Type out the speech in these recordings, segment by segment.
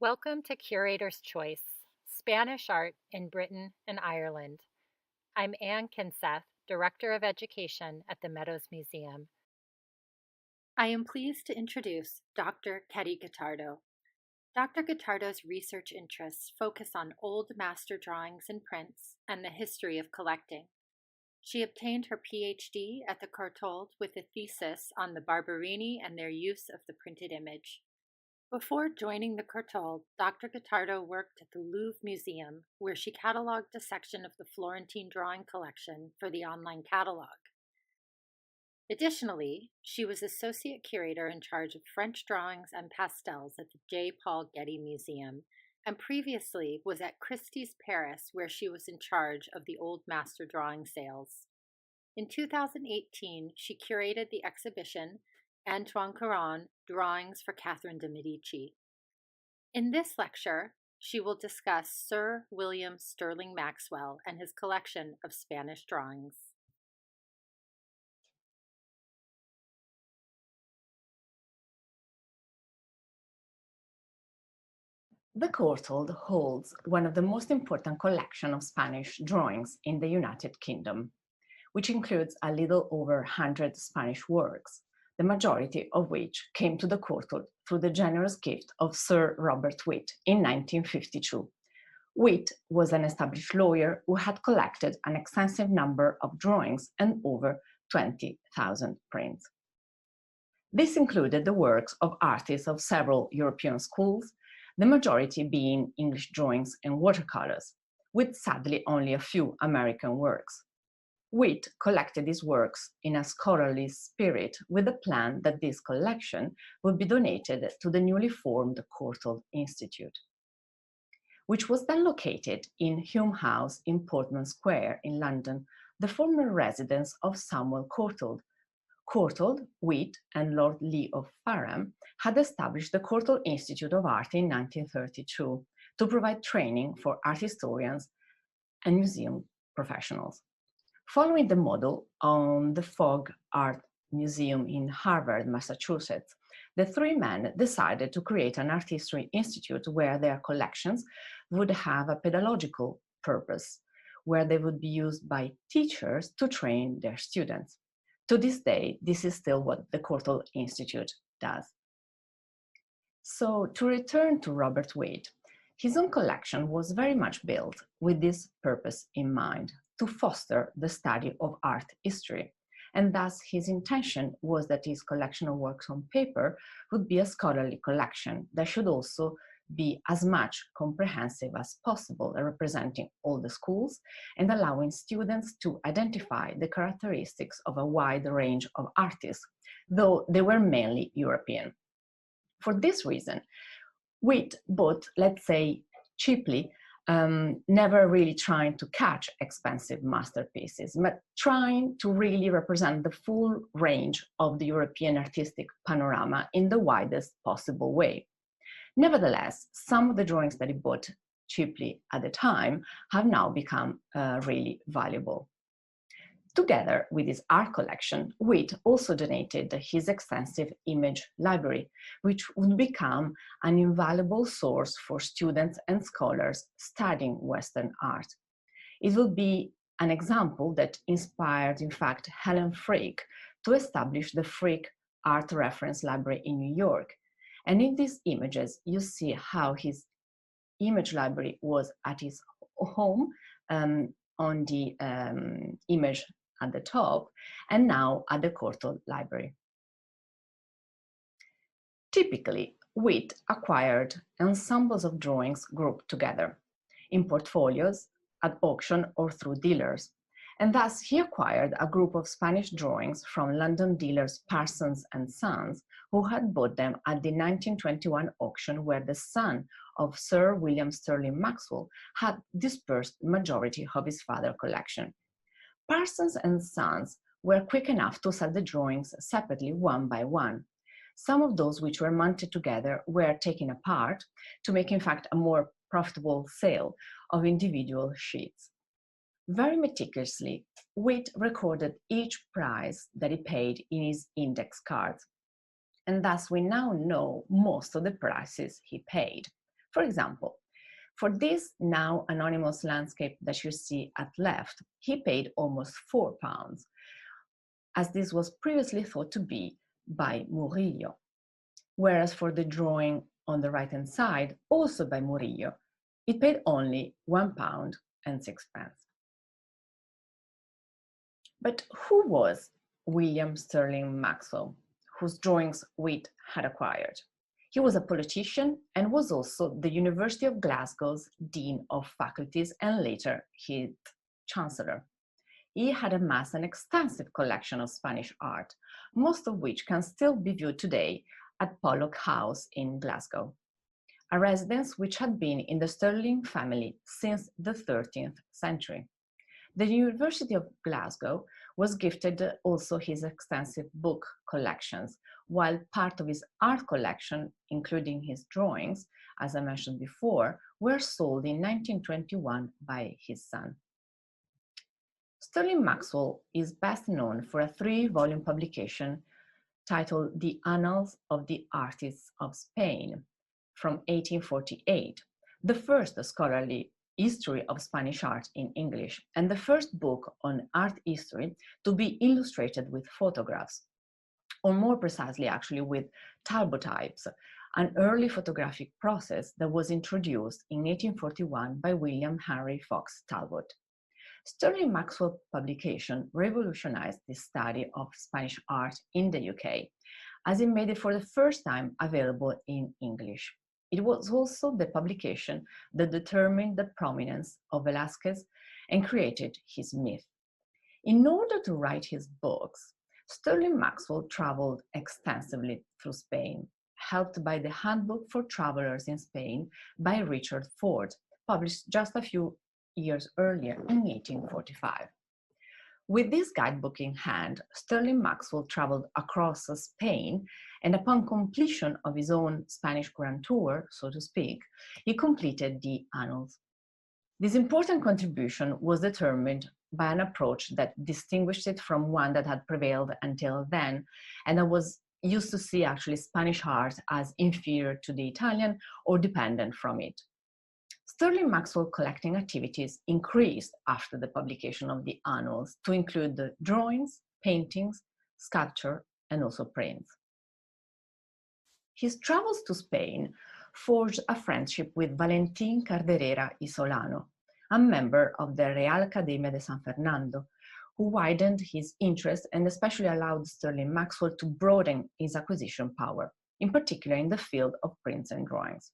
Welcome to Curator's Choice, Spanish Art in Britain and Ireland. I'm Anne Kinseth, Director of Education at the Meadows Museum. I am pleased to introduce Dr. Ketty Gottardo. Dr. Gottardo's research interests focus on old master drawings and prints and the history of collecting. She obtained her PhD at the Courtauld with a thesis on the Barberini and their use of the printed image. Before joining the Courtauld, Dr. Gottardo worked at the Louvre Museum, where she cataloged a section of the Florentine drawing collection for the online catalog. Additionally, she was associate curator in charge of French drawings and pastels at the J. Paul Getty Museum, and previously was at Christie's Paris, where she was in charge of the old master drawing sales. In 2018, she curated the exhibition Antoine Caron, Drawings for Catherine de' Medici. In this lecture, she will discuss Sir William Sterling Maxwell and his collection of Spanish drawings. The Courtauld holds one of the most important collections of Spanish drawings in the United Kingdom, which includes a little over 100 Spanish works, the majority of which came to the Courtauld through the generous gift of Sir Robert Witt in 1952. Witt was an established lawyer who had collected an extensive number of drawings and over 20,000 prints. This included the works of artists of several European schools, the majority being English drawings and watercolors, with sadly only a few American works. Witt collected these works in a scholarly spirit with the plan that this collection would be donated to the newly formed Courtauld Institute, which was then located in Hume House in Portman Square in London, the former residence of Samuel Courtauld. Courtauld, Witt, and Lord Lee of Fareham had established the Courtauld Institute of Art in 1932 to provide training for art historians and museum professionals. Following the model on the Fogg Art Museum in Harvard, Massachusetts, the three men decided to create an art history institute where their collections would have a pedagogical purpose, where they would be used by teachers to train their students. To this day, this is still what the Courtauld Institute does. So to return to Robert Witt, his own collection was very much built with this purpose in mind, to foster the study of art history. And thus his intention was that his collection of works on paper would be a scholarly collection that should also be as much comprehensive as possible, representing all the schools and allowing students to identify the characteristics of a wide range of artists, though they were mainly European. For this reason, Witt bought, let's say, cheaply, never really trying to catch expensive masterpieces, but trying to really represent the full range of the European artistic panorama in the widest possible way. Nevertheless, some of the drawings that he bought cheaply at the time have now become really valuable. Together with his art collection, Witt also donated his extensive image library, which would become an invaluable source for students and scholars studying Western art. It would be an example that inspired, in fact, Helen Frick to establish the Frick Art Reference Library in New York. And in these images, you see how his image library was at his home on the image at the top, and now at the Courtauld Library. Typically, Witt acquired ensembles of drawings grouped together in portfolios, at auction, or through dealers. And thus he acquired a group of Spanish drawings from London dealers Parsons and Sons, who had bought them at the 1921 auction, where the son of Sir William Sterling Maxwell had dispersed the majority of his father's collection. Parsons and Sons were quick enough to sell the drawings separately one by one. Some of those which were mounted together were taken apart to make, in fact, a more profitable sale of individual sheets. Very meticulously, Witt recorded each price that he paid in his index cards, and thus we now know most of the prices he paid. For example, for this now anonymous landscape that you see at left, he paid almost £4, as this was previously thought to be by Murillo. Whereas for the drawing on the right-hand side, also by Murillo, it paid only £1.06. But who was William Sterling Maxwell, whose drawings Witt had acquired? He was a politician and was also the University of Glasgow's Dean of Faculties and later his Chancellor. He had amassed an extensive collection of Spanish art, most of which can still be viewed today at Pollock House in Glasgow, a residence which had been in the Sterling family since the 13th century. The University of Glasgow was gifted also his extensive book collections, while part of his art collection, including his drawings, as I mentioned before, were sold in 1921 by his son. Sterling Maxwell is best known for a 3-volume publication titled The Annals of the Artists of Spain from 1848, the first scholarly history of Spanish art in English, and the first book on art history to be illustrated with photographs, or more precisely actually with talbotypes, an early photographic process that was introduced in 1841 by William Henry Fox Talbot. Sterling Maxwell publication revolutionized the study of Spanish art in the UK, as it made it for the first time available in English. It was also the publication that determined the prominence of Velázquez and created his myth. In order to write his books, Sterling Maxwell traveled extensively through Spain, helped by the Handbook for Travelers in Spain by Richard Ford, published just a few years earlier in 1845. With this guidebook in hand, Sterling Maxwell traveled across Spain, and upon completion of his own Spanish Grand Tour, so to speak, he completed the Annals. This important contribution was determined by an approach that distinguished it from one that had prevailed until then, and that was used to see actually Spanish art as inferior to the Italian or dependent from it. Sterling Maxwell collecting activities increased after the publication of the Annals to include the drawings, paintings, sculpture, and also prints. His travels to Spain forged a friendship with Valentín Carderera y Solano, a member of the Real Academia de San Fernando, who widened his interest and especially allowed Sterling Maxwell to broaden his acquisition power, in particular in the field of prints and drawings.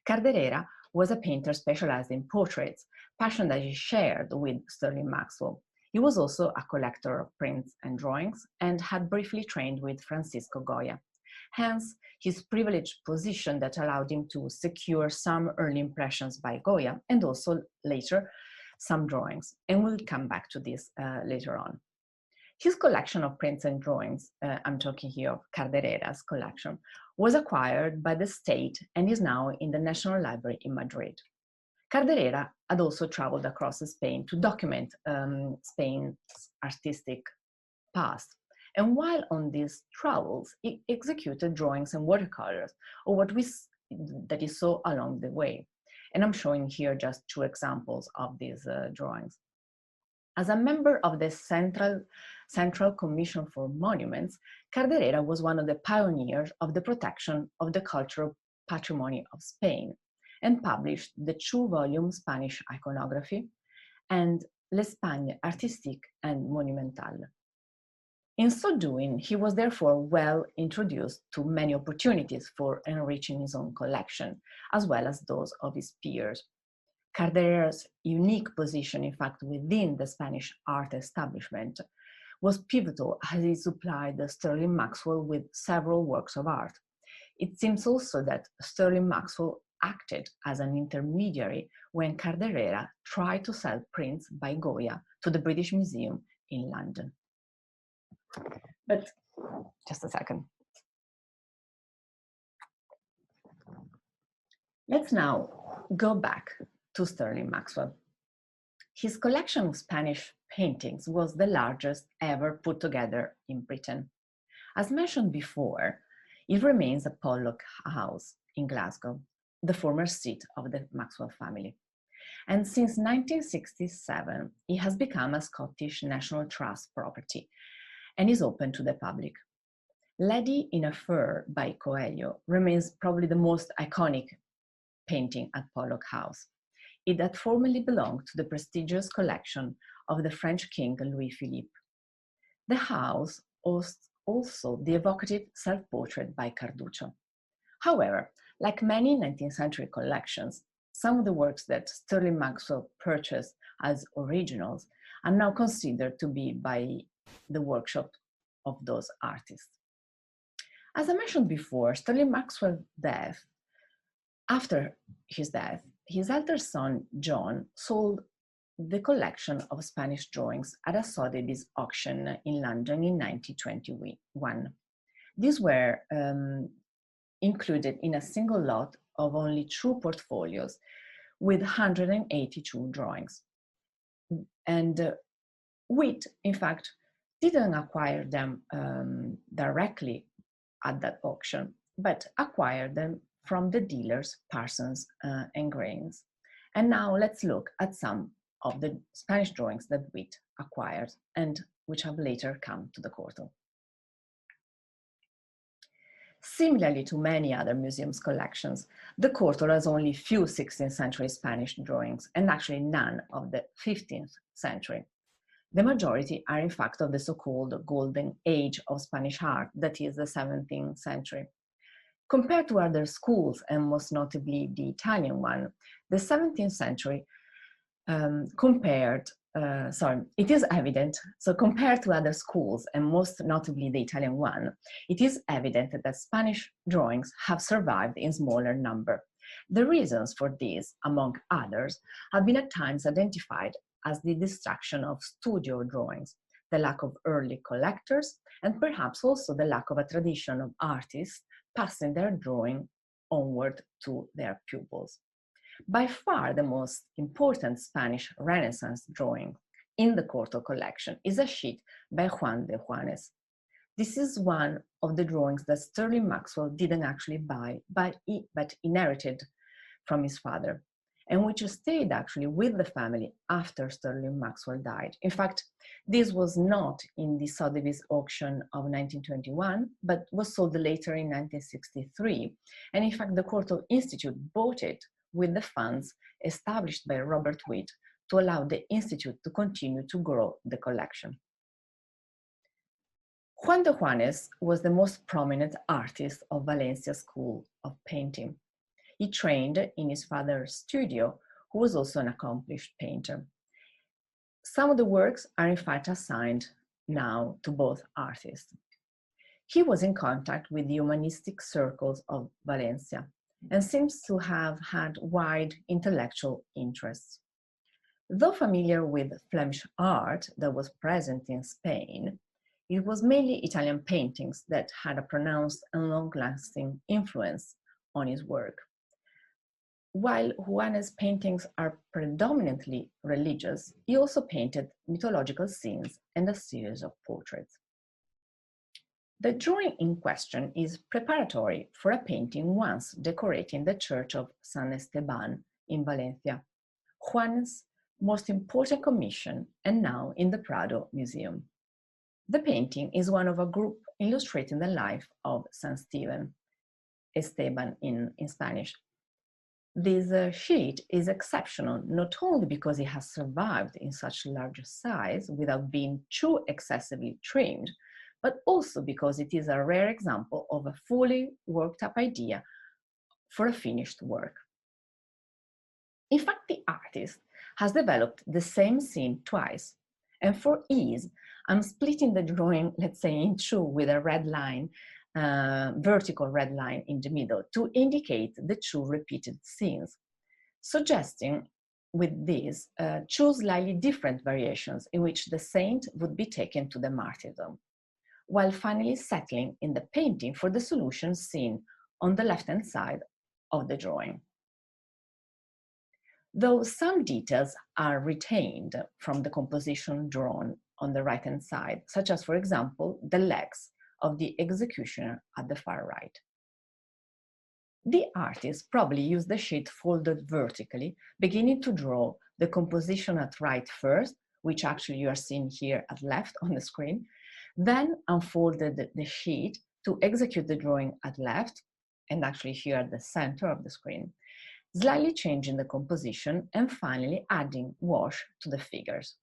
Carderera was a painter specialized in portraits, passion that he shared with Sterling Maxwell. He was also a collector of prints and drawings and had briefly trained with Francisco Goya. Hence, his privileged position that allowed him to secure some early impressions by Goya and also later some drawings. And we'll come back to this later on. His collection of prints and drawings, I'm talking here of Carderera's collection, was acquired by the state and is now in the National Library in Madrid. Carderera had also traveled across Spain to document Spain's artistic past. And while on these travels, he executed drawings and watercolors, or that he saw along the way. And I'm showing here just 2 examples of these drawings. As a member of the Central Commission for Monuments, Carderera was one of the pioneers of the protection of the cultural patrimony of Spain and published the 2-volume Spanish iconography and L'Espagne artistique and monumentale. In so doing, he was therefore well introduced to many opportunities for enriching his own collection, as well as those of his peers. Carderera's unique position, in fact, within the Spanish art establishment was pivotal as he supplied Sterling Maxwell with several works of art. It seems also that Sterling Maxwell acted as an intermediary when Carderera tried to sell prints by Goya to the British Museum in London. But just a second. Let's now go back to Sterling Maxwell. His collection of Spanish paintings was the largest ever put together in Britain. As mentioned before, it remains at Pollock House in Glasgow, the former seat of the Maxwell family. And since 1967, it has become a Scottish National Trust property and is open to the public. Lady in a Fur by Coelho remains probably the most iconic painting at Pollock House. It had formerly belonged to the prestigious collection of the French King Louis Philippe. The house hosts also the evocative self-portrait by Carduccio. However, like many 19th century collections, some of the works that Stirling Maxwell purchased as originals are now considered to be by the workshop of those artists. As I mentioned before, Stirling Maxwell's death, after his death, his elder son, John, sold the collection of Spanish drawings at a Sotheby's auction in London in 1921. These were included in a single lot of only 2 portfolios with 182 drawings. And Witt, in fact, didn't acquire them directly at that auction, but acquired them from the dealers Parsons and Grains. And now let's look at some of the Spanish drawings that Witt acquired and which have later come to the Courtauld. Similarly to many other museums' collections, the Courtauld has only few 16th century Spanish drawings and actually none of the 15th century. The majority are in fact of the so-called golden age of Spanish art, that is the 17th century. Compared to other schools, and most notably the Italian one, the 17th century it is evident, so compared to other schools, and most notably the Italian one, it is evident that Spanish drawings have survived in smaller number. The reasons for this, among others, have been at times identified as the destruction of studio drawings, the lack of early collectors, and perhaps also the lack of a tradition of artists passing their drawing onward to their pupils. By far the most important Spanish Renaissance drawing in the Courtauld collection is a sheet by Juan De Juanes. This is one of the drawings that Stirling Maxwell didn't actually buy, but inherited from his father, and which stayed actually with the family after Stirling Maxwell died. In fact, this was not in the Sotheby's auction of 1921, but was sold later in 1963. And in fact, the Courtauld Institute bought it with the funds established by Robert Witt to allow the Institute to continue to grow the collection. Juan De Juanes was the most prominent artist of Valencia's school of painting. He trained in his father's studio, who was also an accomplished painter. Some of the works are in fact assigned now to both artists. He was in contact with the humanistic circles of Valencia and seems to have had wide intellectual interests. Though familiar with Flemish art that was present in Spain, it was mainly Italian paintings that had a pronounced and long-lasting influence on his work. While Juanes' paintings are predominantly religious, he also painted mythological scenes and a series of portraits. The drawing in question is preparatory for a painting once decorating the church of San Esteban in Valencia, Juan's most important commission, and now in the Prado Museum. The painting is one of a group illustrating the life of San Stephen, Esteban in Spanish. This sheet is exceptional not only because it has survived in such large size without being too excessively trimmed, but also because it is a rare example of a fully worked up idea for a finished work. In fact, the artist has developed the same scene twice, and for ease, I'm splitting the drawing, let's say, in two with a red line, vertical red line in the middle to indicate the two repeated scenes, suggesting with these two slightly different variations in which the saint would be taken to the martyrdom, while finally settling in the painting for the solution seen on the left-hand side of the drawing. Though some details are retained from the composition drawn on the right-hand side, such as, for example, the legs of the executioner at the far right. The artist probably used the sheet folded vertically, beginning to draw the composition at right first, which actually you are seeing here at left on the screen, then unfolded the sheet to execute the drawing at left, and actually here at the center of the screen, slightly changing the composition and finally adding wash to the figures.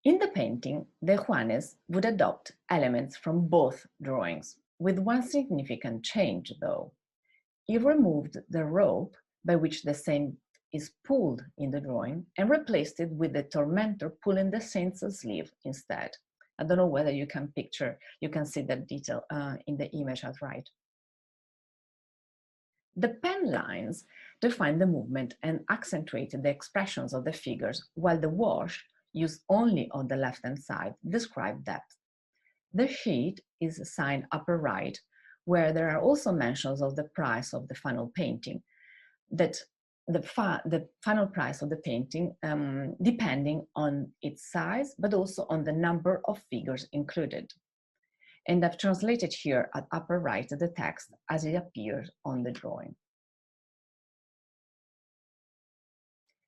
In the painting, De Juanes would adopt elements from both drawings, with one significant change though. He removed the rope by which the saint is pulled in the drawing and replaced it with the tormentor pulling the saint's sleeve instead. I don't know whether you can see that detail in the image at right. The pen lines define the movement and accentuate the expressions of the figures, while the wash, used only on the left-hand side, describe depth. The sheet is assigned upper right, where there are also mentions of the price of the final painting, that the final price of the painting depending on its size, but also on the number of figures included. And I've translated here at upper right the text as it appears on the drawing.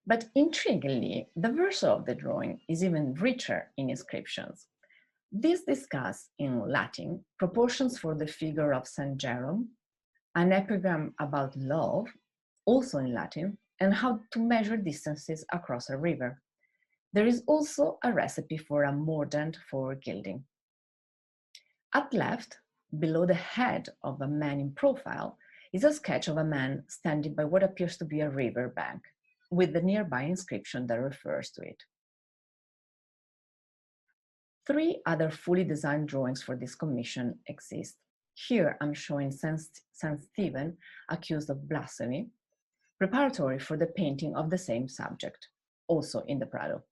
But intriguingly, the verso of the drawing is even richer in inscriptions. These discuss in Latin proportions for the figure of Saint Jerome, an epigram about love, also in Latin, and how to measure distances across a river. There is also a recipe for a mordant for gilding. At left, below the head of a man in profile, is a sketch of a man standing by what appears to be a river bank, with the nearby inscription that refers to it. 3 other fully designed drawings for this commission exist. Here I'm showing Saint Stephen accused of blasphemy, preparatory for the painting of the same subject, also in the Prado.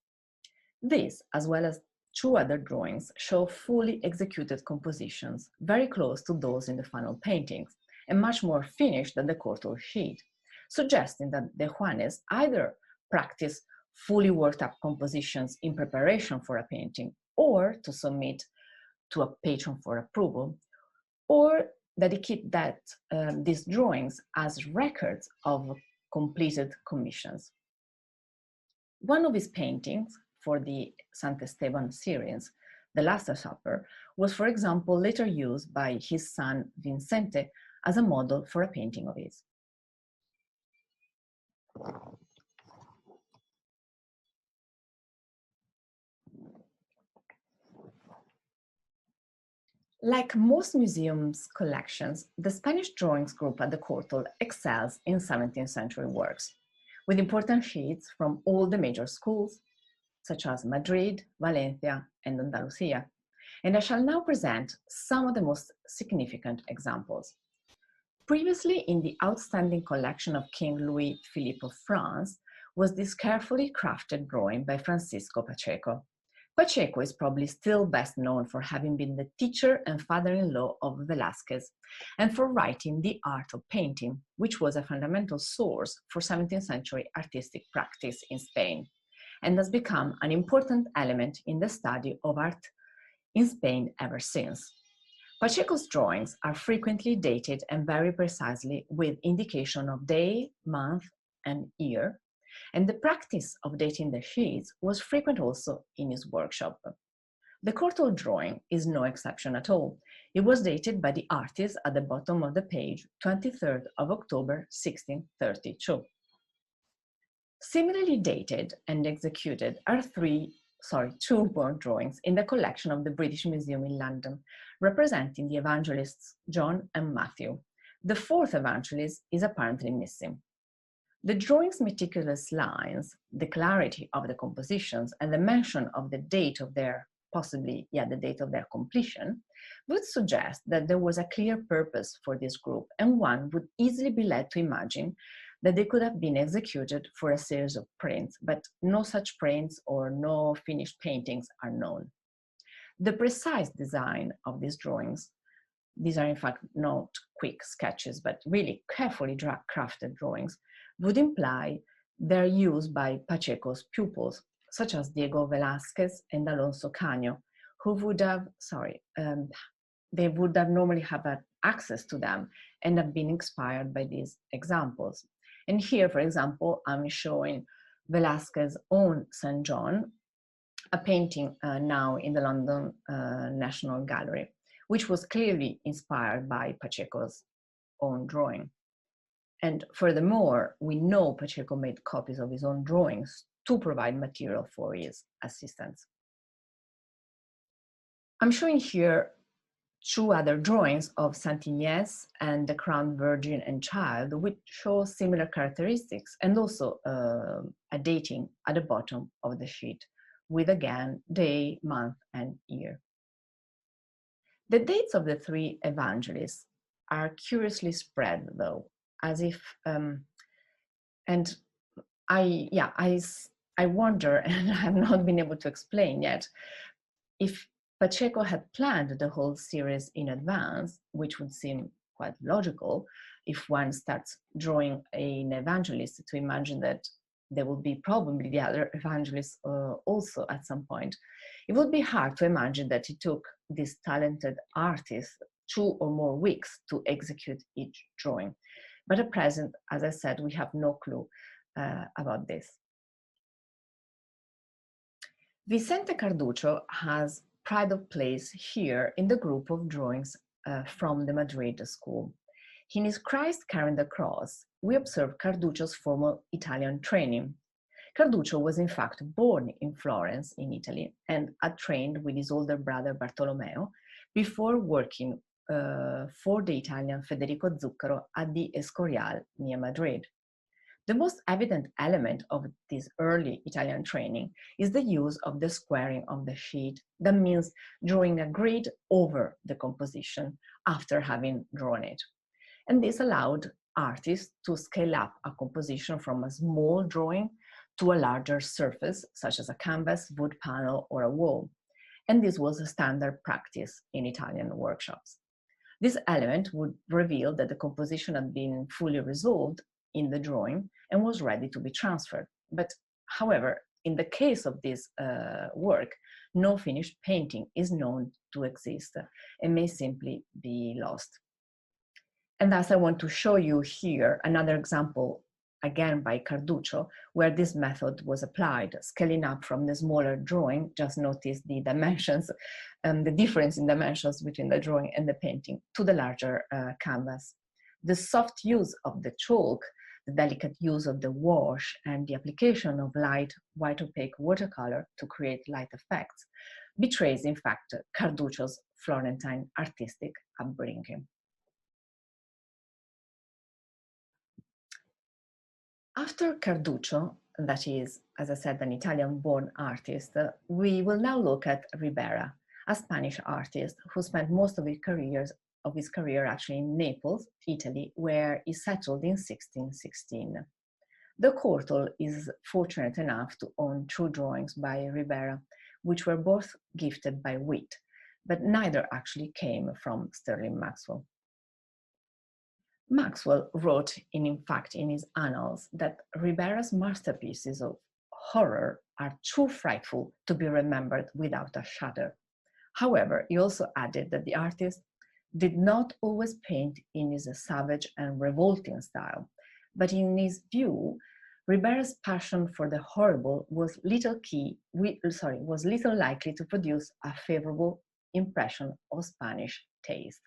These, as well as 2 other drawings, show fully executed compositions, very close to those in the final paintings, and much more finished than the Courtauld sheet, suggesting that De Juanes either practiced fully worked up compositions in preparation for a painting, or to submit to a patron for approval, or that he kept these drawings as records of completed commissions. One of his paintings for the St. Esteban series, The Last Supper, was, for example, later used by his son Vincente as a model for a painting of his. Like most museums' collections, the Spanish drawings group at the Courtauld excels in 17th century works, with important sheets from all the major schools, such as Madrid, Valencia, and Andalusia. And I shall now present some of the most significant examples. Previously in the outstanding collection of King Louis Philippe of France was this carefully crafted drawing by Francisco Pacheco. Pacheco is probably still best known for having been the teacher and father-in-law of Velázquez, and for writing The Art of Painting, which was a fundamental source for 17th century artistic practice in Spain, and has become an important element in the study of art in Spain ever since. Pacheco's drawings are frequently dated and very precisely with indication of day, month, and year, and the practice of dating the sheets was frequent also in his workshop. The Courtauld drawing is no exception at all. It was dated by the artist at the bottom of the page, 23rd of October, 1632. Similarly dated and executed are two more drawings in the collection of the British Museum in London, representing the evangelists John and Matthew. The 4th evangelist is apparently missing. The drawing's meticulous lines, the clarity of the compositions, and the mention of the date of their, the date of their completion, would suggest that there was a clear purpose for this group, and one would easily be led to imagine that they could have been executed for a series of prints, but no such prints or no finished paintings are known. The precise design of these drawings, these are in fact not quick sketches, but really carefully crafted drawings, would imply their use by Pacheco's pupils, such as Diego Velázquez and Alonso Caño, who would have, they would have normally have access to them and have been inspired by these examples. And here, for example, I'm showing Velázquez's own St. John, a painting now in the London National Gallery, which was clearly inspired by Pacheco's own drawing. And furthermore, we know Pacheco made copies of his own drawings to provide material for his assistants. I'm showing here two other drawings of Saint Ines and the Crowned Virgin and Child, which show similar characteristics, and also a dating at the bottom of the sheet, with again day, month, and year. The dates of the three evangelists are curiously spread, though, as if, and I wonder, and I have not been able to explain yet, if Pacheco had planned the whole series in advance, which would seem quite logical if one starts drawing an evangelist to imagine that there will be probably the other evangelists also at some point. It would be hard to imagine that it took this talented artist 2 or more weeks to execute each drawing. But at present, as I said, we have no clue about this. Vicente Carducho has pride of place here in the group of drawings from the Madrid school. In his Christ carrying the cross, we observe Carducho's formal Italian training. Carducho was in fact born in Florence, in Italy, and had trained with his older brother Bartolomeo before working for the Italian Federico Zuccaro at the Escorial near Madrid. The most evident element of this early Italian training is the use of the squaring of the sheet. That means drawing a grid over the composition after having drawn it. And this allowed artists to scale up a composition from a small drawing to a larger surface, such as a canvas, wood panel, or a wall. And this was a standard practice in Italian workshops. This element would reveal that the composition had been fully resolved in the drawing and was ready to be transferred. But however, in the case of this work, no finished painting is known to exist and may simply be lost. And thus I want to show you here another example, again by Carducho, where this method was applied, scaling up from the smaller drawing. Just notice the dimensions, the difference in dimensions between the drawing and the painting, to the larger canvas. The soft use of the chalk, the delicate use of the wash, and the application of light, white opaque watercolor to create light effects betrays, in fact, Carducho's Florentine artistic upbringing. After Carducho, that is, as I said, an Italian-born artist, we will now look at Ribera, a Spanish artist who spent most of his career actually in Naples, Italy, where he settled in 1616. The Courtauld is fortunate enough to own 2 drawings by Ribera, which were both gifted by Witt, but neither actually came from Sterling Maxwell. Maxwell wrote, in fact, in his annals, that Ribera's masterpieces of horror are too frightful to be remembered without a shudder. However, he also added that the artist did not always paint in his savage and revolting style, but in his view, Ribera's passion for the horrible was little likely to produce a favorable impression of Spanish taste.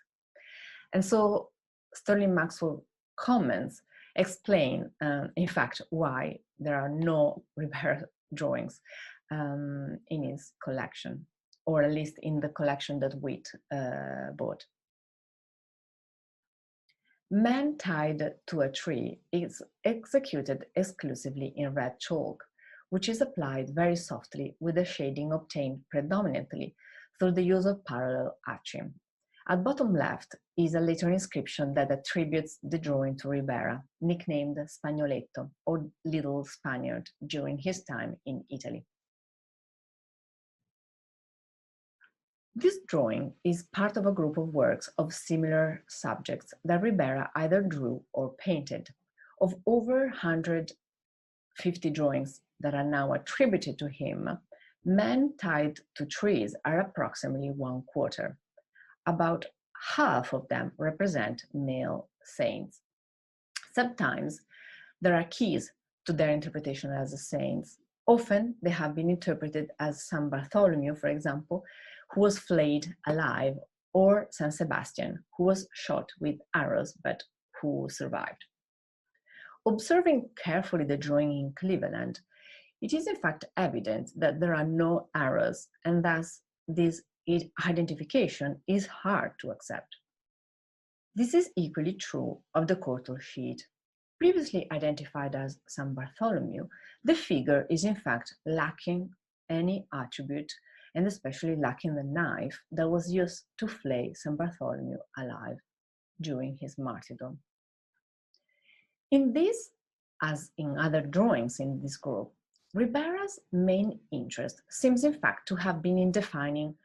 And so Sterling Maxwell comments explain, in fact, why there are no Ribera drawings in his collection, or at least in the collection that Witt bought. Man Tied to a Tree is executed exclusively in red chalk, which is applied very softly with a shading obtained predominantly through the use of parallel hatching. At bottom left is a later inscription that attributes the drawing to Ribera, nicknamed Spagnoletto, or Little Spaniard, during his time in Italy. This drawing is part of a group of works of similar subjects that Ribera either drew or painted. Of over 150 drawings that are now attributed to him, Men Tied to Trees are approximately 1/4. About half of them represent male saints. Sometimes there are keys to their interpretation as saints. Often they have been interpreted as San Bartholomew, for example, who was flayed alive, or San Sebastian, who was shot with arrows but who survived. Observing carefully the drawing in Cleveland, it is in fact evident that there are no arrows, and thus this identification is hard to accept. This is equally true of the Courtauld sheet. Previously identified as San Bartholomew, the figure is in fact lacking any attribute, and especially lacking the knife that was used to flay San Bartholomew alive during his martyrdom. In this, as in other drawings in this group, Ribera's main interest seems in fact to have been in defining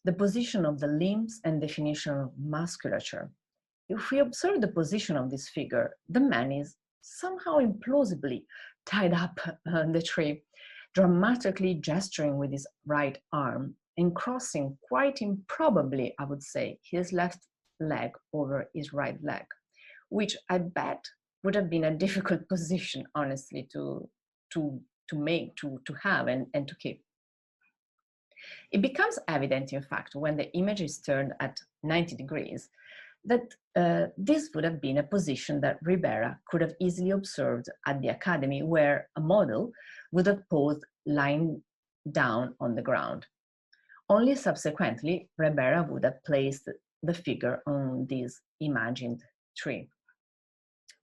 the position of the limbs and definition of musculature. If we observe the position of this figure, the man is somehow implausibly tied up on the tree, dramatically gesturing with his right arm and crossing quite improbably, I would say, his left leg over his right leg, which I bet would have been a difficult position, honestly, to have and to keep. It becomes evident, in fact, when the image is turned at 90 degrees, that this would have been a position that Ribera could have easily observed at the academy, where a model would have posed lying down on the ground. Only subsequently, Ribera would have placed the figure on this imagined tree.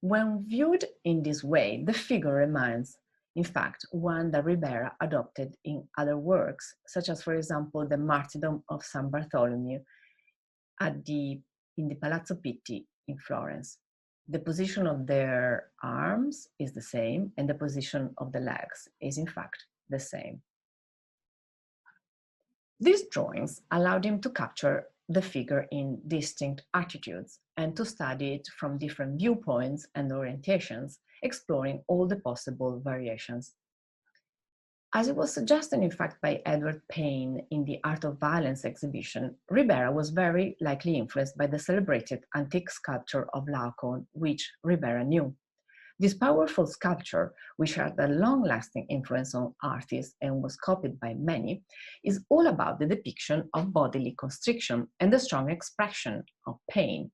When viewed in this way, the figure reminds, in fact, one that Ribera adopted in other works, such as, for example, the martyrdom of San Bartholomew in the Palazzo Pitti in Florence. The position of their arms is the same, and the position of the legs is, in fact, the same. These drawings allowed him to capture the figure in distinct attitudes and to study it from different viewpoints and orientations, exploring all the possible variations. As it was suggested, in fact, by Edward Payne in the Art of Violence exhibition, Ribera was very likely influenced by the celebrated antique sculpture of Laocoon, which Ribera knew. This powerful sculpture, which had a long-lasting influence on artists and was copied by many, is all about the depiction of bodily constriction and the strong expression of pain.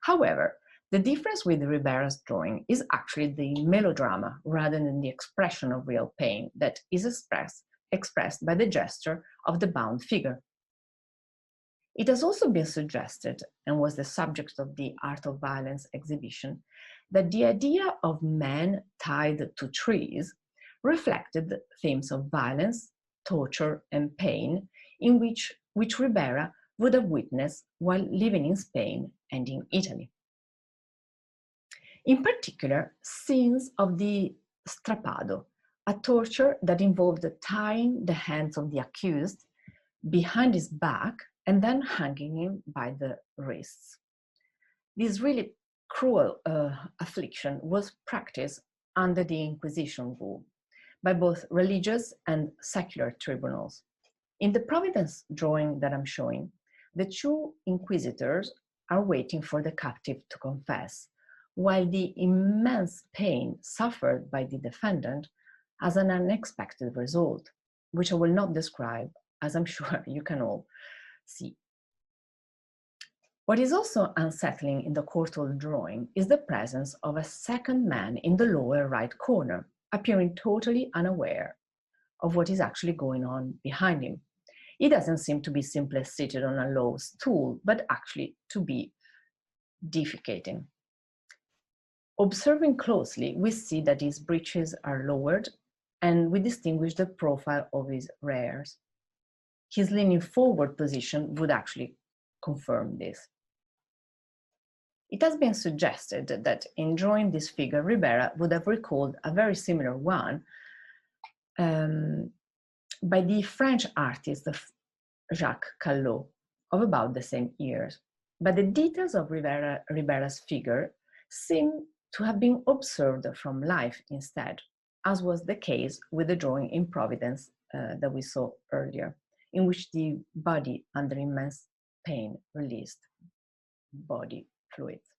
However, the difference with Ribera's drawing is actually the melodrama rather than the expression of real pain that is expressed by the gesture of the bound figure. It has also been suggested, and was the subject of the Art of Violence exhibition, that the idea of men tied to trees reflected themes of violence, torture, and pain, in which Ribera would have witnessed while living in Spain and in Italy. In particular, scenes of the strappado, a torture that involved tying the hands of the accused behind his back and then hanging him by the wrists. This really cruel affliction was practiced under the Inquisition rule by both religious and secular tribunals. In the Providence drawing that I'm showing, the two inquisitors are waiting for the captive to confess, while the immense pain suffered by the defendant has an unexpected result, which I will not describe, as I'm sure you can all see. What is also unsettling in the Courtauld drawing is the presence of a second man in the lower right corner, appearing totally unaware of what is actually going on behind him. He doesn't seem to be simply seated on a low stool, but actually to be defecating. Observing closely, we see that his breeches are lowered, and we distinguish the profile of his rears. His leaning forward position would actually confirm this. It has been suggested that in drawing this figure, Ribera would have recalled a very similar one by the French artist Jacques Callot of about the same years. But the details of Ribera's figure seem to have been observed from life instead, as was the case with the drawing in Providence that we saw earlier, in which the body under immense pain released. body fluids.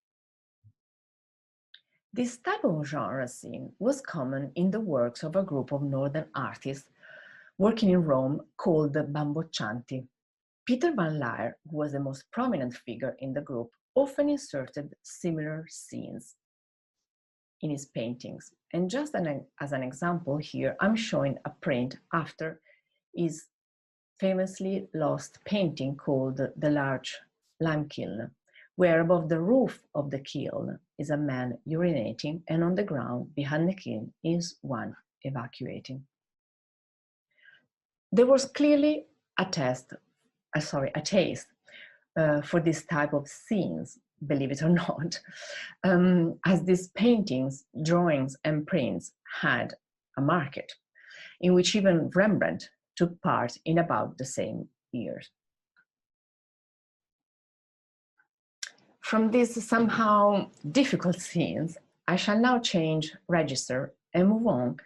This type of genre scene was common in the works of a group of northern artists working in Rome called the Bamboccianti. Peter van Laer, who was the most prominent figure in the group, often inserted similar scenes in his paintings. And just as an example here, I'm showing a print after his famously lost painting called The Large Lime Kiln, where above the roof of the kiln is a man urinating, and on the ground behind the kiln is one evacuating. There was clearly a taste for this type of scenes, believe it or not, as these paintings, drawings, and prints had a market, in which even Rembrandt took part in about the same years. From these somehow difficult scenes, I shall now change register and move on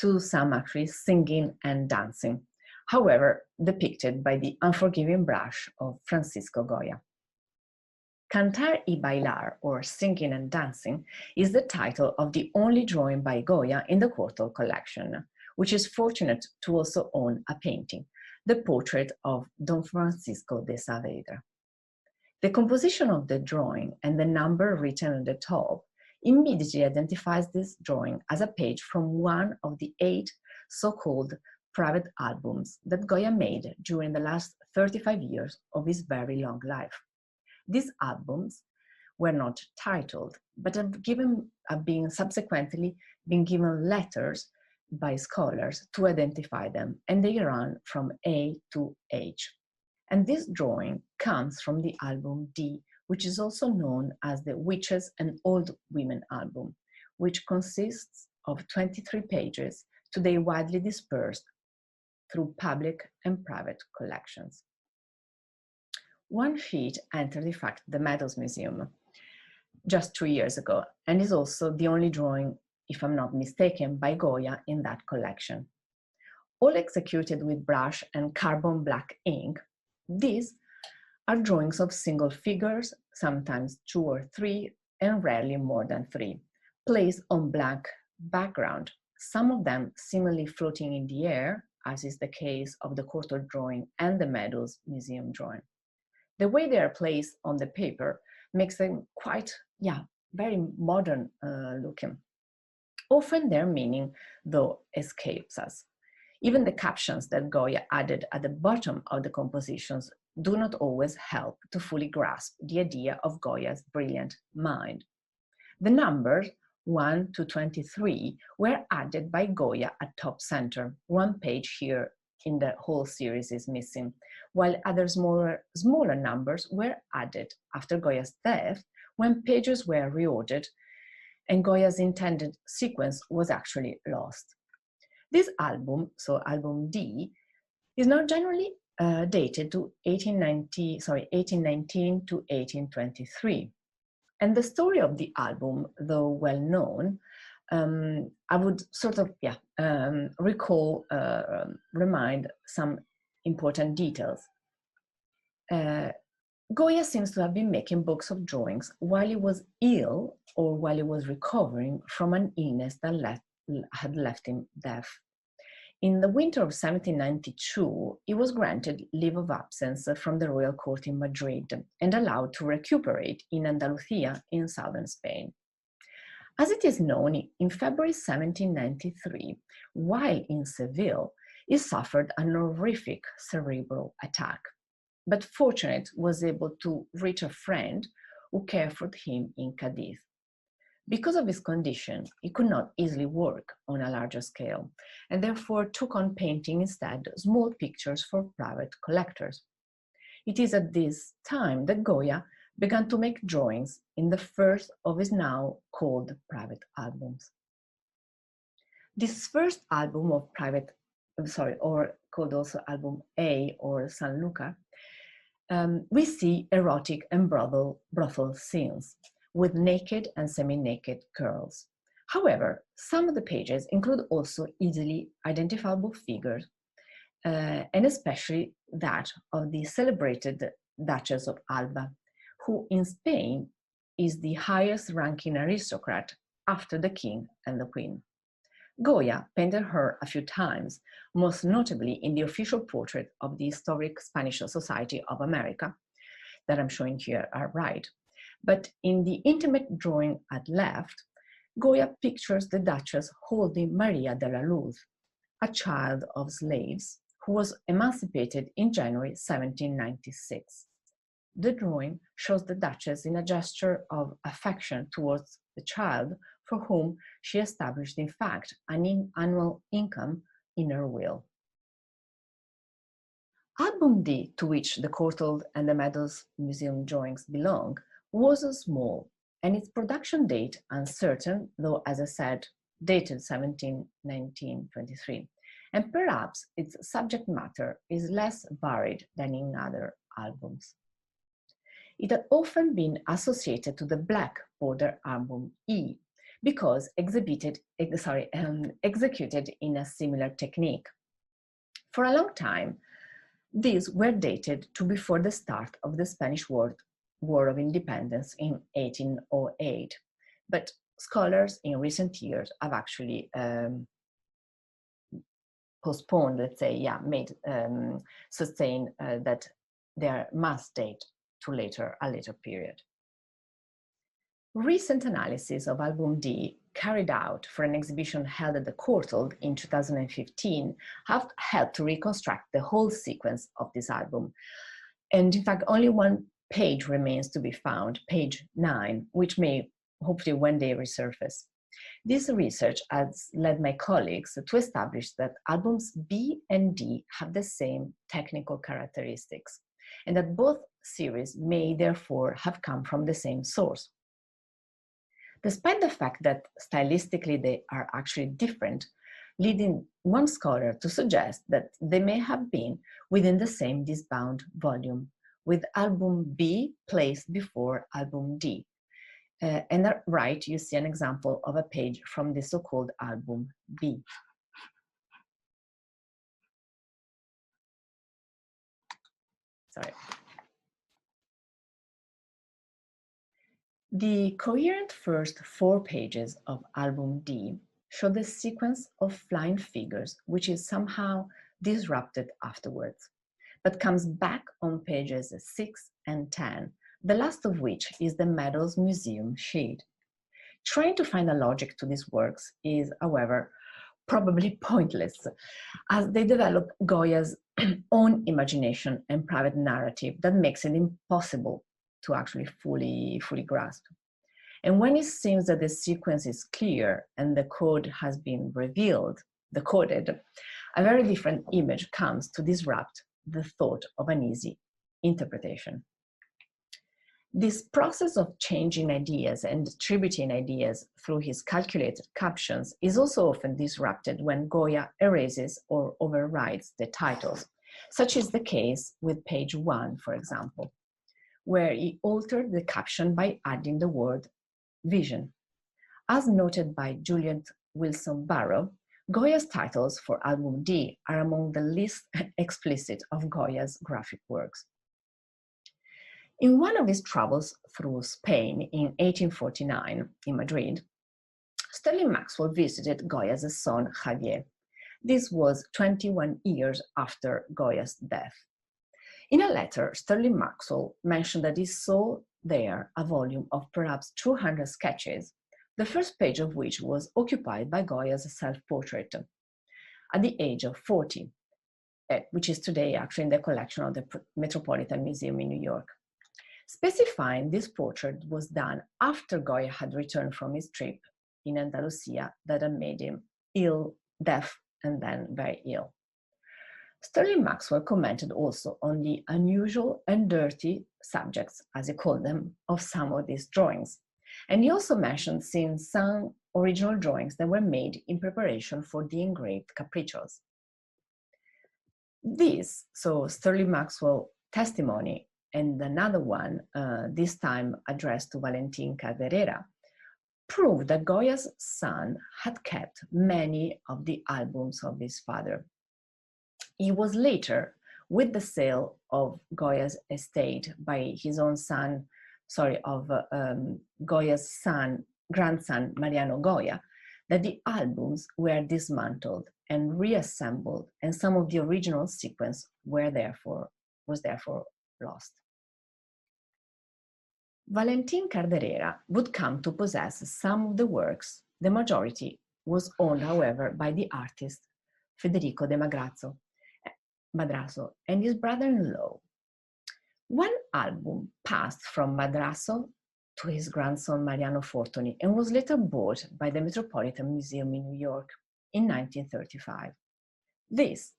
to some actually singing and dancing, however depicted by the unforgiving brush of Francisco Goya. Cantar y Bailar, or Singing and Dancing, is the title of the only drawing by Goya in the Courtauld collection, which is fortunate to also own a painting, the portrait of Don Francisco de Saavedra. The composition of the drawing and the number written on the top immediately identifies this drawing as a page from one of the 8 so-called private albums that Goya made during the last 35 years of his very long life. These albums were not titled, but have subsequently been given letters by scholars to identify them, and they run from A to H. And this drawing comes from the album D, which is also known as the Witches and Old Women album, which consists of 23 pages, today widely dispersed through public and private collections. One sheet entered, in fact, the Meadows Museum just 2 years ago, and is also the only drawing, if I'm not mistaken, by Goya in that collection. All executed with brush and carbon black ink, these are drawings of single figures, sometimes 2 or 3, and rarely more than 3, placed on black background, some of them seemingly floating in the air, as is the case of the Courtauld drawing and the Meadows Museum drawing. The way they are placed on the paper makes them quite, very modern looking. Often their meaning, though, escapes us. Even the captions that Goya added at the bottom of the compositions do not always help to fully grasp the idea of Goya's brilliant mind. The numbers 1 to 23 were added by Goya at top center. One page here in the whole series is missing, while other smaller numbers were added after Goya's death, when pages were reordered and Goya's intended sequence was actually lost. This album, so album D, is now generally dated to 1819 to 1823. And the story of the album, though well known, I would sort of remind some important details. Goya seems to have been making books of drawings while he was ill or while he was recovering from an illness that had left him deaf. In the winter of 1792, he was granted leave of absence from the royal court in Madrid and allowed to recuperate in Andalusia in southern Spain. As it is known, in February 1793, while in Seville, he suffered an horrific cerebral attack, but fortunately was able to reach a friend who cared for him in Cadiz. Because of his condition, he could not easily work on a larger scale, and therefore took on painting instead small pictures for private collectors. It is at this time that Goya began to make drawings in the first of his now called private albums. This first album of or called also album A or San Luca, we see erotic and brothel scenes with naked and semi-naked girls. However, some of the pages include also easily identifiable figures, and especially that of the celebrated Duchess of Alba, who in Spain is the highest ranking aristocrat after the king and the queen. Goya painted her a few times, most notably in the official portrait of the historic Spanish Society of America, that I'm showing here are right. But in the intimate drawing at left, Goya pictures the Duchess holding Maria de la Luz, a child of slaves who was emancipated in January 1796. The drawing shows the Duchess in a gesture of affection towards the child, for whom she established, in fact, an annual income in her will. Album D, to which the Courtauld and the Meadows Museum drawings belong, was small, and its production date uncertain, though, as I said, dated 1923, and perhaps its subject matter is less varied than in other albums. It had often been associated to the black border album E, because executed in a similar technique. For a long time, these were dated to before the start of the Spanish War of Independence in 1808, but scholars in recent years have actually postponed, let's say, sustain that their must date to a later period. Recent analysis of Album D, carried out for an exhibition held at the Courtauld in 2015, have helped to reconstruct the whole sequence of this album. And in fact, only one page remains to be found, page 9, which may hopefully one day resurface. This research has led my colleagues to establish that albums B and D have the same technical characteristics, and that both series may therefore have come from the same source. Despite the fact that stylistically they are actually different, leading one scholar to suggest that they may have been within the same disbound volume, with album B placed before album D. And on the right, you see an example of a page from the so-called album B. Sorry. The coherent first 4 pages of album D show the sequence of flying figures, which is somehow disrupted afterwards, but comes back on pages 6 and 10, the last of which is the Meadows Museum sheet. Trying to find a logic to these works is, however, probably pointless, as they develop Goya's own imagination and private narrative that makes it impossible to actually fully grasp. And when it seems that the sequence is clear and the code has been decoded, a very different image comes to disrupt the thought of an easy interpretation. This process of changing ideas and distributing ideas through his calculated captions is also often disrupted when Goya erases or overrides the titles, such is the case with page 1, for example, where he altered the caption by adding the word vision. As noted by Juliet Wilson Barrow, Goya's titles for album D are among the least explicit of Goya's graphic works. In one of his travels through Spain in 1849 in Madrid, Sterling Maxwell visited Goya's son Javier. This was 21 years after Goya's death. In a letter, Sterling Maxwell mentioned that he saw there a volume of perhaps 200 sketches, the first page of which was occupied by Goya's self-portrait at the age of 40, which is today actually in the collection of the Metropolitan Museum in New York. Specifying this portrait was done after Goya had returned from his trip in Andalusia that had made him ill, deaf, and then very ill. Sterling Maxwell commented also on the unusual and dirty subjects, as he called them, of some of these drawings. And he also mentioned seeing some original drawings that were made in preparation for the engraved caprichos. This, so Sterling Maxwell testimony, and another one, this time addressed to Valentin Caderera, proved that Goya's son had kept many of the albums of his father. He was later, with the sale of Goya's estate by his own son Goya's grandson Mariano Goya, that the albums were dismantled and reassembled, and some of the original sequence was therefore lost. Valentin Carderera would come to possess some of the works. The majority was owned, however, by the artist Federico de Madrazo and his brother-in-law. One album passed from Madrazo to his grandson Mariano Fortuny and was later bought by the Metropolitan Museum in New York in 1935. This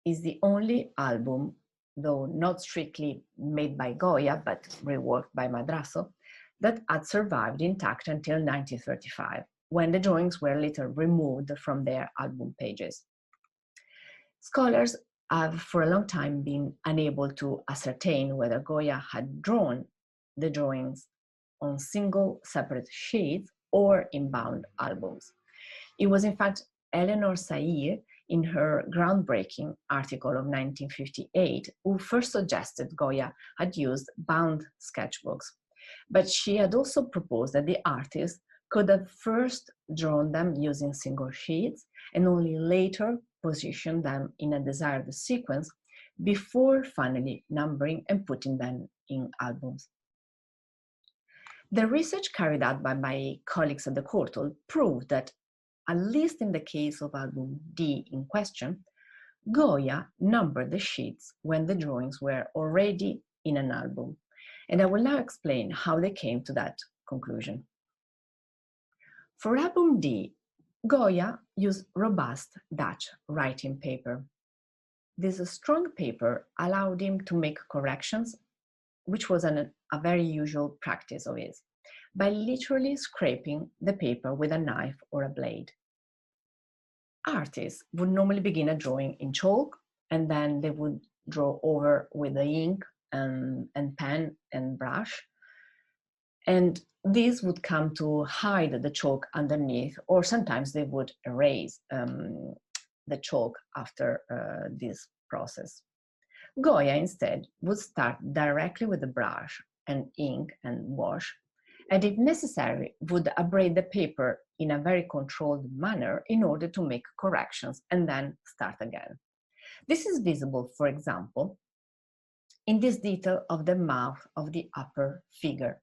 is the only album, though not strictly made by Goya, but reworked by Madrazo, that had survived intact until 1935, when the drawings were later removed from their album pages. Scholars have for a long time been unable to ascertain whether Goya had drawn the drawings on single separate sheets or in bound albums. It was in fact Eleanor Sayer, in her groundbreaking article of 1958, who first suggested Goya had used bound sketchbooks. But she had also proposed that the artist could have first drawn them using single sheets and only later positioned them in a desired sequence before finally numbering and putting them in albums. The research carried out by my colleagues at the Courtauld proved that, at least in the case of album D in question, Goya numbered the sheets when the drawings were already in an album. And I will now explain how they came to that conclusion. For album D, Goya used robust Dutch writing paper. This strong paper allowed him to make corrections, which was a very usual practice of his, by literally scraping the paper with a knife or a blade. Artists would normally begin a drawing in chalk, and then they would draw over with the ink and pen and brush. And these would come to hide the chalk underneath, or sometimes they would erase the chalk after this process. Goya instead would start directly with the brush and ink and wash, and if necessary would abrade the paper in a very controlled manner in order to make corrections and then start again. This is visible, for example, in this detail of the mouth of the upper figure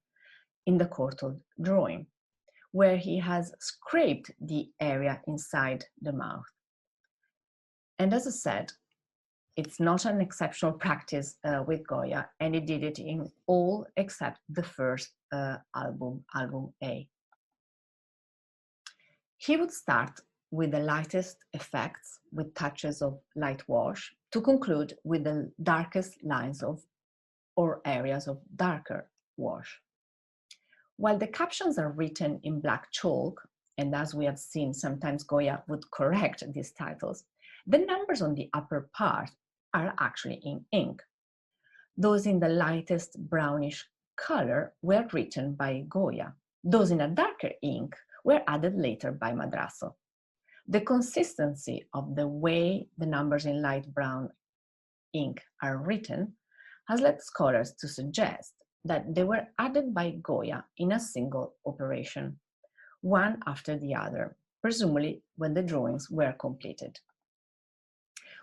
in the Courtauld drawing, where he has scraped the area inside the mouth. And as I said, it's not an exceptional practice with Goya, and he did it in all except the first album A. He would start with the lightest effects with touches of light wash to conclude with the darkest lines or areas of darker wash. While the captions are written in black chalk, and as we have seen, sometimes Goya would correct these titles, the numbers on the upper part are actually in ink. Those in the lightest brownish color were written by Goya. Those in a darker ink were added later by Madrazo. The consistency of the way the numbers in light brown ink are written has led scholars to suggest that they were added by Goya in a single operation, one after the other, presumably when the drawings were completed.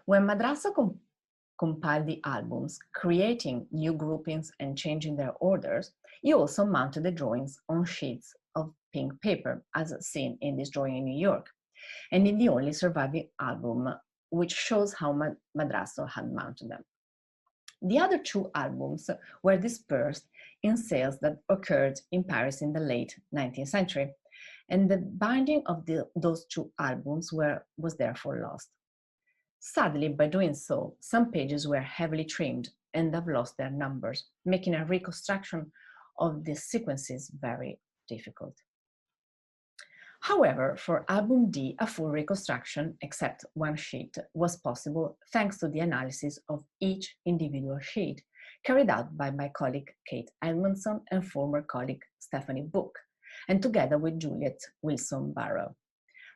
When Madrazo compiled the albums, creating new groupings and changing their orders, he also mounted the drawings on sheets of pink paper, as seen in this drawing in New York, and in the only surviving album, which shows how Madrazo had mounted them. The other two albums were dispersed in sales that occurred in Paris in the late 19th century, and the binding of those two albums was therefore lost. Sadly, by doing so, some pages were heavily trimmed and have lost their numbers, making a reconstruction of these sequences very difficult. However, for album D, a full reconstruction, except one sheet, was possible thanks to the analysis of each individual sheet, carried out by my colleague Kate Edmondson and former colleague Stephanie Book, and together with Juliet Wilson Barrow.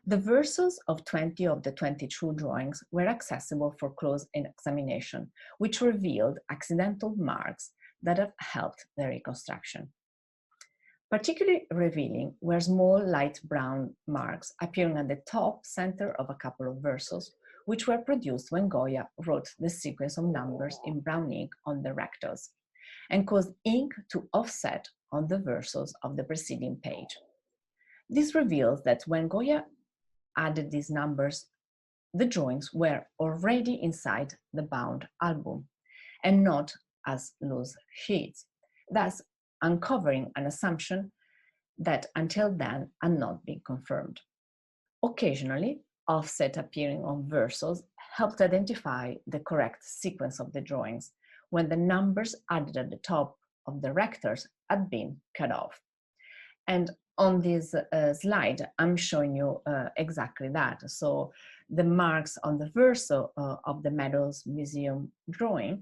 The versos of 20 of the 22 drawings were accessible for close examination, which revealed accidental marks that have helped the reconstruction. Particularly revealing were small light brown marks appearing at the top center of a couple of versos, which were produced when Goya wrote the sequence of numbers in brown ink on the rectors and caused ink to offset on the versos of the preceding page. This reveals that when Goya added these numbers, the drawings were already inside the bound album and not as loose sheets, thus uncovering an assumption that until then had not been confirmed. Occasionally, offset appearing on versos helped identify the correct sequence of the drawings when the numbers added at the top of the rectors had been cut off. And on this slide, I'm showing you exactly that. So the marks on the verso of the Meadows Museum drawing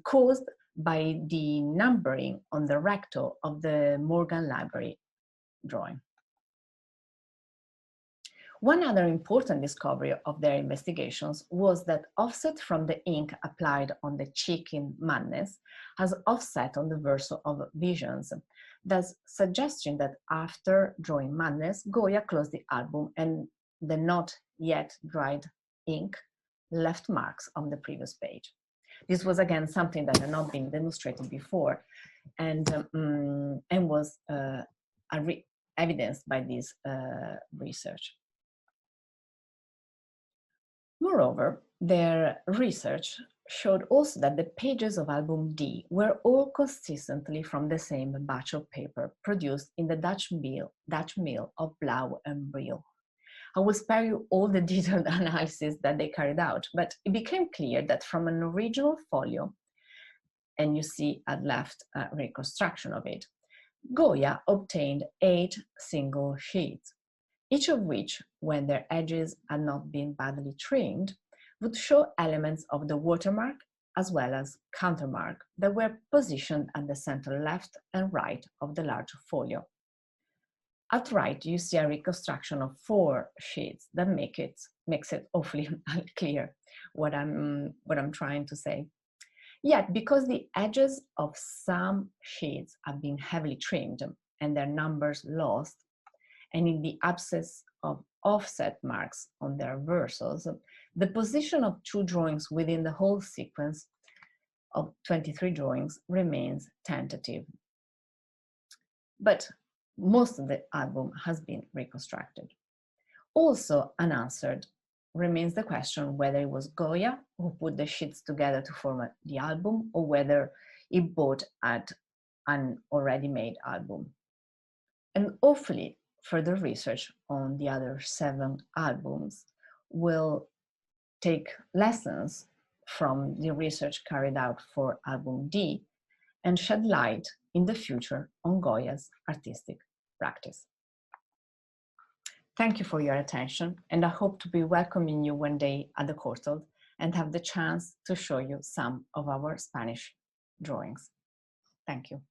caused by the numbering on the recto of the Morgan Library drawing. One other important discovery of their investigations was that offset from the ink applied on the cheek in Madness has offset on the verso of Visions, thus suggesting that after drawing Madness, Goya closed the album and the not yet dried ink left marks on the previous page. This was again something that had not been demonstrated before and was evidenced by this research. Moreover, their research showed also that the pages of album D were all consistently from the same batch of paper produced in the Dutch mill of Blauw and Briel. I will spare you all the detailed analysis that they carried out, but it became clear that from an original folio, and you see at left a reconstruction of it, Goya obtained 8 single sheets, each of which, when their edges had not been badly trimmed, would show elements of the watermark as well as countermark that were positioned at the center left and right of the large folio. At right, you see a reconstruction of 4 sheets that makes it awfully clear what I'm trying to say. Yet, because the edges of some sheets have been heavily trimmed and their numbers lost, and in the absence of offset marks on their versos, the position of 2 drawings within the whole sequence of 23 drawings remains tentative. But most of the album has been reconstructed. Also unanswered remains the question whether it was Goya who put the sheets together to form the album or whether he bought at an already made album. And hopefully, further research on the other 7 albums will take lessons from the research carried out for album D and shed light in the future on Goya's artistic practice. Thank you for your attention, and I hope to be welcoming you one day at the Courtauld and have the chance to show you some of our Spanish drawings. Thank you.